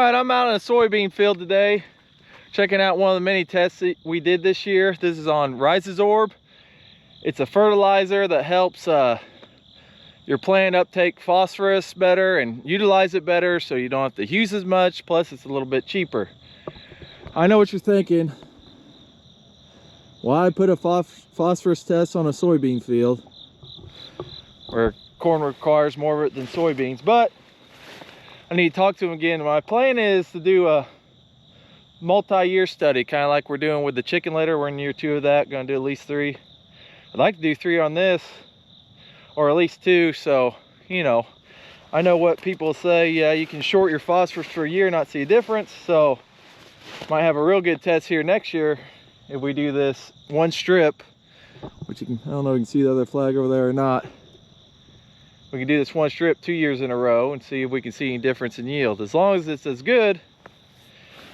right, I'm out in a soybean field today, checking out one of the many tests that we did this year. This is on Rhizosorb. It's a fertilizer that helps your plant uptake phosphorus better and utilize it better, so you don't have to use as much, plus it's a little bit cheaper. I know what you're thinking. Why put a phosphorus test on a soybean field where corn requires more of it than soybeans? But I need to talk to him again. My plan is to do a multi-year study, kind of like we're doing with the chicken litter. We're in year 2 of that, going to do at least 3. I'd like to do 3 on this, or at least 2, so, you know, I know what people say, yeah, you can short your phosphorus for a year, not see a difference, so might have a real good test here next year if we do this one strip, which you can, I don't know if you can see the other flag over there or not. We can do this one strip 2 years in a row and see if we can see any difference in yield. As long as it's as good,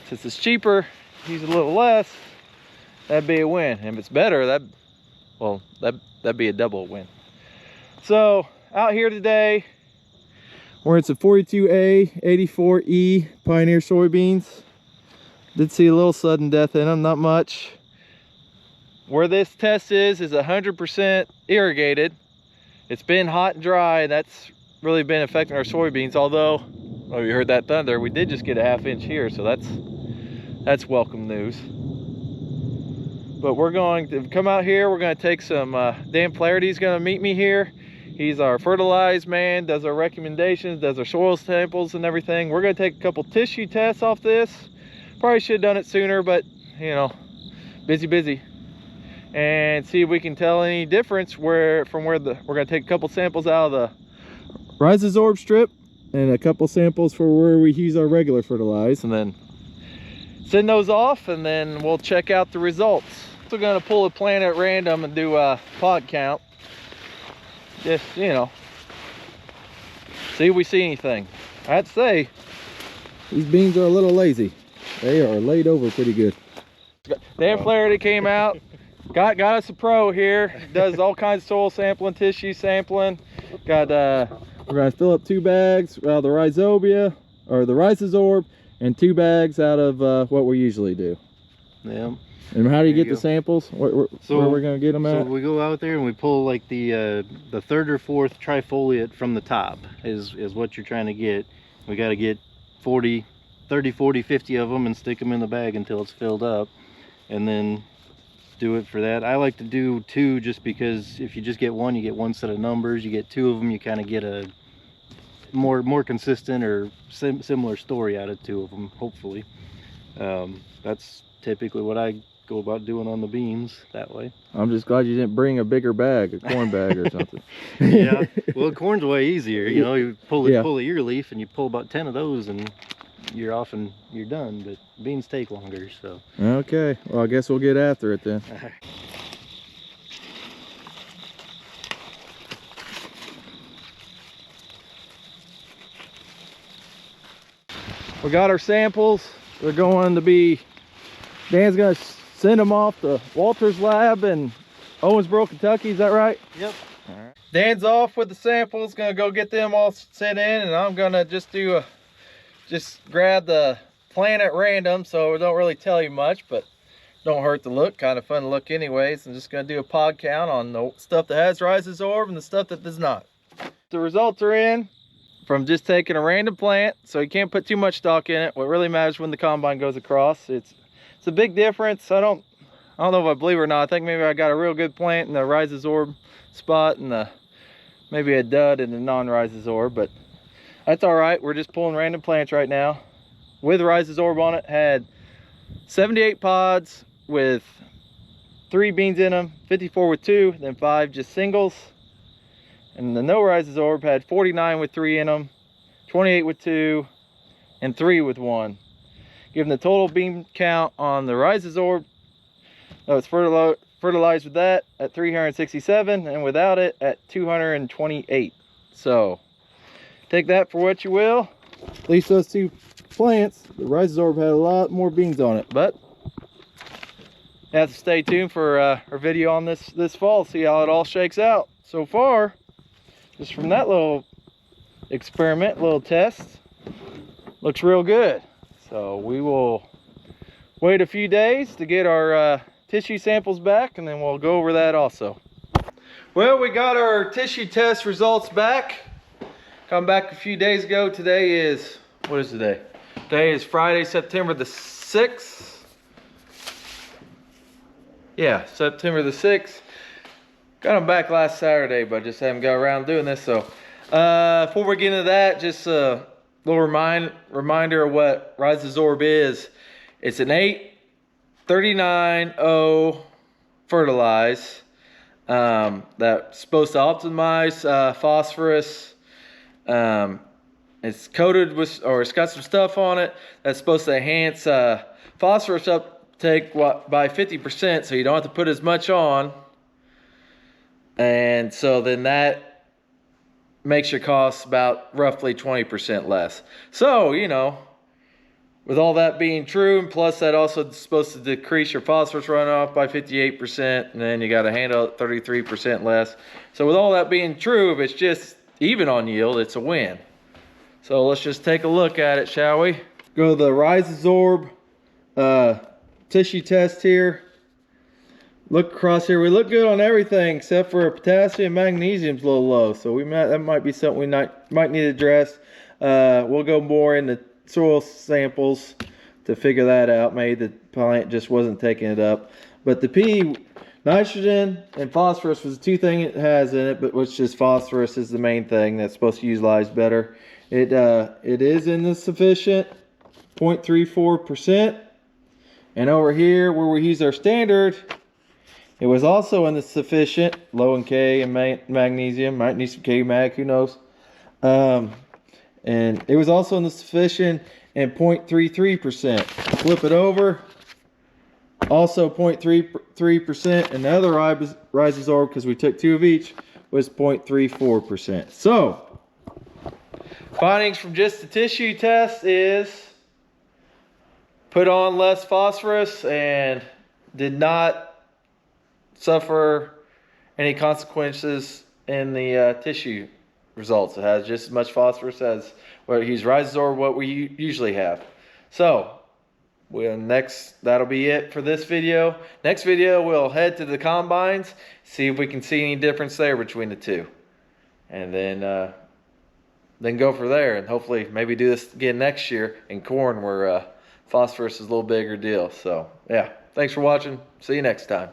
since it's cheaper, use a little less, that'd be a win. And if it's better, that'd be a double win. So out here today, we're in some 42A, 84E Pioneer soybeans. Did see a little sudden death in them, not much. Where this test is 100% irrigated. It's been hot and dry, and that's really been affecting our soybeans. Although, oh, you heard that thunder, we did just get a ½ inch here, so that's welcome news. But we're going to come out here, we're going to take some, Dan Flaherty's going to meet me here. He's our fertilize man, does our recommendations, does our soil samples and everything. We're going to take a couple tissue tests off this. Probably should have done it sooner, but, you know, busy. And see if we can tell any difference we're going to take a couple samples out of the Rhizosorb strip and a couple samples for where we use our regular fertilize, and then send those off, and then we'll check out the results. We're going to pull a plant at random and do a pod count. Just, you know, see if we see anything. I'd say these beans are a little lazy. They are laid over pretty good. Dan Flaherty came out, got us a pro here. Does all kinds of soil sampling, tissue sampling. We're gonna fill up 2 bags out of the Rhizobia or the Rhizosorb, and 2 bags out of what we usually do. Yeah. And how do you get the samples? Where we're gonna get them at? So we go out there and we pull like the 3rd or 4th trifoliate from the top is what you're trying to get. We got to get 30, 40, 50 of them and stick them in the bag until it's filled up, and then do it for that. I like to do 2 just because if you just get 1, you get 1 set of numbers. You get 2 of them, you kind of get a more consistent or similar story out of 2 of them, hopefully. That's typically what I go about doing on the beans that way. I'm just glad you didn't bring a bigger bag, a corn bag or something. Yeah, well, corn's way easier. You know, you pull a ear leaf and you pull about 10 of those and you're off and you're done. But beans take longer, so. Okay, well, I guess we'll get after it then. We got our samples. They're going to be, Dan's gonna send them off to Walter's lab in Owensboro, Kentucky. Is that right? Yep. All right. Dan's off with the samples, gonna go get them all sent in, and I'm gonna just grab the plant at random, so it don't really tell you much, but don't hurt to look. Kind of fun to look anyways. I'm just gonna do a pod count on the stuff that has Rhizosorb and the stuff that does not. The results are in from just taking a random plant, so you can't put too much stock in it. What really matters when the combine goes across, it's a big difference. I don't know if I believe it or not. I think maybe I got a real good plant in the Rhizosorb spot and maybe a dud in the non-Rhizosorb, but that's all right. We're just pulling random plants right now. With Rhizosorb on it, had 78 pods with 3 beans in them, 54 with 2, then 5 just singles. And the no Rhizosorb had 49 with 3 in them, 28 with 2, and 3 with 1. Giving the total bean count on the Rhizosorb, it's fertilized with that at 367, and without it at 228. So take that for what you will. At least those 2 plants, the Rhizosorb had a lot more beans on it, but you have to stay tuned for our video on this fall, see how it all shakes out. So far, just from that little experiment, little test, looks real good. So we will wait a few days to get our tissue samples back, and then we'll go over that also. Well, we got our tissue test results back. Come back a few days ago. Today is, what is today? Today is Friday, September the 6th. Yeah, September the 6th. Got them back last Saturday, but just haven't got around doing this. So before we get into that, just a little reminder of what Rhizosorb is. It's an 839O fertilize that's supposed to optimize phosphorus. It's coated with, or it's got some stuff on it that's supposed to enhance phosphorus uptake by 50%, so you don't have to put as much on. And so then that makes your costs about roughly 20% less. So, you know, with all that being true, and plus that also is supposed to decrease your phosphorus runoff by 58%, and then you got to handle it 33% less. So with all that being true, if it's just even on yield, it's a win. So let's just take a look at it, shall we? Go to the Rhizosorb tissue test here. Look across here. We look good on everything except for potassium. Magnesium's a little low, so that might be something we might need to address. We'll go more into soil samples to figure that out. Maybe the plant just wasn't taking it up. But the P, nitrogen and phosphorus was the two things it has in it, but which is phosphorus is the main thing that's supposed to utilize better. It is in the sufficient 0.34%, and over here where we use our standard, it was also in the sufficient, low in K and magnesium. Might need some K-mag, who knows. And it was also in the sufficient and 0.33%. Flip it over, also 0.33%. And the other Rhizosorb, because we took two of each, was 0.34%. So, findings from just the tissue test is put on less phosphorus and did not suffer any consequences in the tissue results. It has just as much phosphorus as what we use Rhizosorb, what we usually have. So that'll be it for this video. Next video we'll head to the combines, see if we can see any difference there between the two, and then go from there, and hopefully maybe do this again next year in corn where phosphorus is a little bigger deal. So yeah, thanks for watching. See you next time.